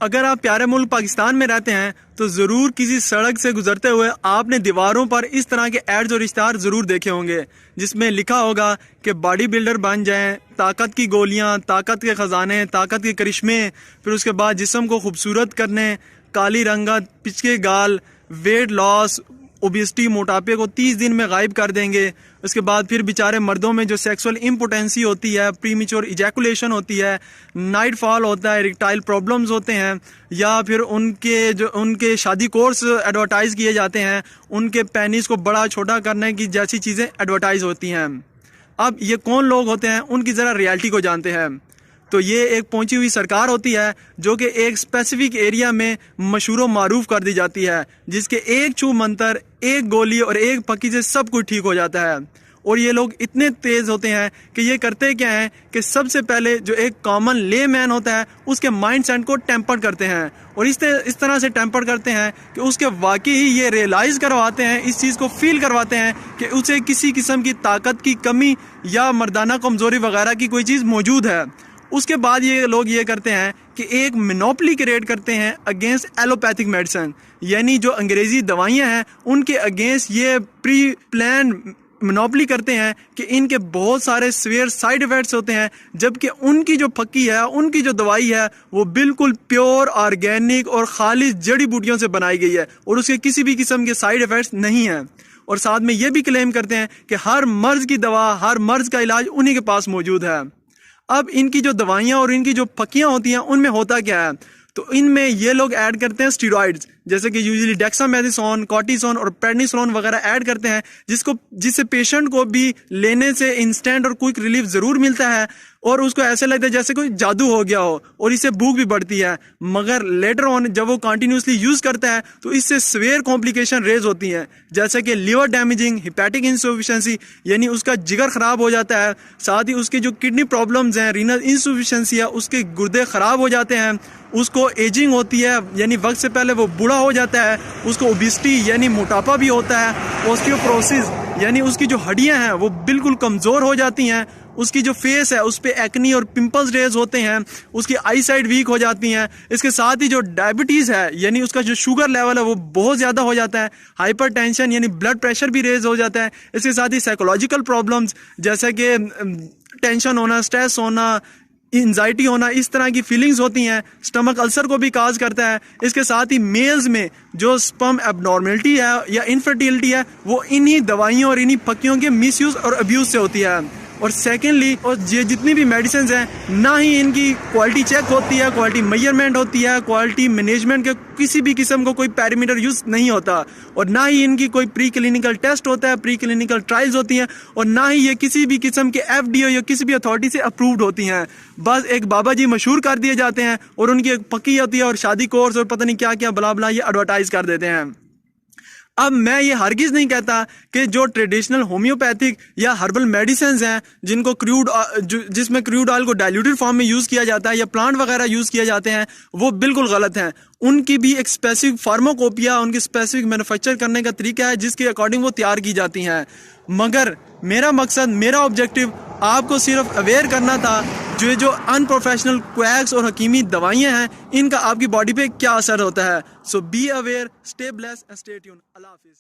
अगर आप प्यारे मुल्क पाकिस्तान में रहते हैं तो ज़रूर किसी सड़क से गुजरते हुए आपने दीवारों पर इस तरह के एड्स और इश्तार ज़रूर देखे होंगे जिसमें लिखा होगा कि बॉडी बिल्डर बन जाएं, ताकत की गोलियां, ताकत के ख़जाने, ताकत के करिश्मे, फिर उसके बाद जिस्म को खूबसूरत करने, काली रंगत, पिचके गाल, वेट लॉस, ओबेसिटी, मोटापे को 30 दिन में गायब कर देंगे। उसके बाद फिर बेचारे मर्दों में जो सेक्सुअल इम्पोटेंसी होती है, प्रीमेच्योर इजैकुलेशन होती है, नाइट फॉल होता है, इरेक्टाइल प्रॉब्लम्स होते हैं, या फिर उनके शादी कोर्स एडवर्टाइज किए जाते हैं, उनके पेनिस को बड़ा छोटा करने की जैसी चीज़ें एडवर्टाइज होती हैं। अब ये कौन लोग होते हैं, उनकी ज़रा रियलिटी को जानते हैं। तो ये एक पहुंची हुई सरकार होती है जो कि एक स्पेसिफिक एरिया में मशहूर मारूफ कर दी जाती है, जिसके एक छू मंतर, एक गोली और एक पक्की से सब कुछ ठीक हो जाता है। और ये लोग इतने तेज होते हैं कि ये करते क्या हैं कि सबसे पहले जो एक कॉमन ले मैन होता है उसके माइंड सेट को टेम्पर करते हैं, और इस तरह से टेम्पर करते हैं कि उसके वाकई ही ये रियलाइज़ करवाते हैं, इस चीज़ को फील करवाते हैं कि उसे किसी किस्म की ताकत की कमी या मर्दाना कमज़ोरी वगैरह की कोई चीज़ मौजूद है। उसके बाद ये लोग ये करते हैं कि एक मोनोपोली क्रिएट करते हैं अगेंस्ट एलोपैथिक मेडिसिन, यानी जो अंग्रेजी दवाइयां हैं उनके अगेंस्ट ये प्री प्लान मोनोपोली करते हैं कि इनके बहुत सारे सीवियर साइड इफेक्ट्स होते हैं, जबकि उनकी जो फक्की है, उनकी जो दवाई है वो बिल्कुल प्योर, ऑर्गेनिक और खालिश जड़ी बूटियों से बनाई गई है और उसके किसी भी किस्म के साइड इफेक्ट्स नहीं हैं। और साथ में ये भी क्लेम करते हैं कि हर मर्ज की दवा, हर मर्ज का इलाज उन्हीं के पास मौजूद है। अब इनकी जो दवाइयाँ और इनकी जो पक्कियाँ होती हैं उनमें होता क्या है, तो इनमें ये लोग ऐड करते हैं स्टीरॉइड्स, जैसे कि यूजुअली डेक्सामेथासोन, कॉर्टिसोन और प्रेडनिसोलोन वगैरह ऐड करते हैं, जिससे पेशेंट को भी लेने से इंस्टेंट और क्विक रिलीफ ज़रूर मिलता है और उसको ऐसे लगता है जैसे कोई जादू हो गया हो, और इससे भूख भी बढ़ती है। मगर लेटर ऑन जब वो कंटिन्यूसली यूज़ करता है तो इससे सीवियर कॉम्प्लिकेशन रेज होती हैं, जैसे कि लिवर डैमेजिंग, हिपैटिक इनसफिशिएंसी, यानी उसका जिगर ख़राब हो जाता है, साथ ही उसके जो किडनी प्रॉब्लम्स हैं, रीनल इनसफिशिएंसी है, उसके गुर्दे ख़राब हो जाते हैं, उसको एजिंग होती है यानी वक्त से पहले वो बूढ़ा हो जाता है, उसको ओबेसिटी यानी मोटापा भी होता है, ऑस्टियोपोरोसिस यानी उसकी जो हड्डियां हैं वो बिल्कुल कमज़ोर हो जाती हैं, उसकी जो फेस है उस पे एक्नी और पिंपल्स रेज होते हैं, उसकी आई साइड वीक हो जाती हैं। इसके साथ ही जो डायबिटीज़ है यानी उसका जो शुगर लेवल है वो बहुत ज़्यादा हो जाता है, हाइपरटेंशन यानी ब्लड प्रेशर भी रेज हो जाता है। इसके साथ ही साइकोलॉजिकल प्रॉब्लम्स जैसे कि टेंशन होना, स्ट्रेस होना, एंजाइटी होना, इस तरह की फीलिंग्स होती हैं, स्टमक अल्सर को भी काज करता है। इसके साथ ही मेल्स में जो स्पर्म एबनॉर्मलिटी है या इनफर्टिलिटी है वो इन्हीं दवाइयों और इन्हीं पक्कियों के मिसयूज और अब्यूज से होती है। और सेकेंडली, और ये जितनी भी मेडिसिन हैं ना ही इनकी क्वालिटी चेक होती है, क्वालिटी मेजरमेंट होती है, क्वालिटी मैनेजमेंट के किसी भी किस्म को कोई पैरामीटर यूज नहीं होता, और ना ही इनकी कोई प्री क्लिनिकल टेस्ट होता है, प्री क्लिनिकल ट्रायल्स होती हैं, और ना ही ये किसी भी किस्म के FDA या किसी भी अथॉरिटी से अप्रूव्ड होती हैं। बस एक बाबा जी मशहूर कर दिए जाते हैं और उनकी एक पक्की होती है और शादी कोर्स और पता नहीं क्या क्या बला बला ये एडवर्टाइज कर देते हैं। अब मैं ये हरगिज़ नहीं कहता कि जो ट्रेडिशनल होम्योपैथिक या हर्बल मेडिसिन हैं जिनको जिसमें क्रूड ऑयल को डाइल्यूटेड फॉर्म में यूज़ किया जाता है या प्लांट वगैरह यूज़ किए जाते हैं वो बिल्कुल गलत हैं। उनकी भी एक स्पेसिफिक फार्माकोपिया, उनकी स्पेसिफिक मैन्युफैक्चर करने का तरीका है जिसके अकॉर्डिंग वो तैयार की जाती हैं। मगर मेरा मकसद, मेरा ऑब्जेक्टिव आपको सिर्फ अवेयर करना था जो अनप्रोफेशनल क्वैक्स और हकीमी दवाइयाँ हैं इनका आपकी बॉडी पे क्या असर होता है। So be aware, stay blessed and stay tuned. Allah हाफिज़।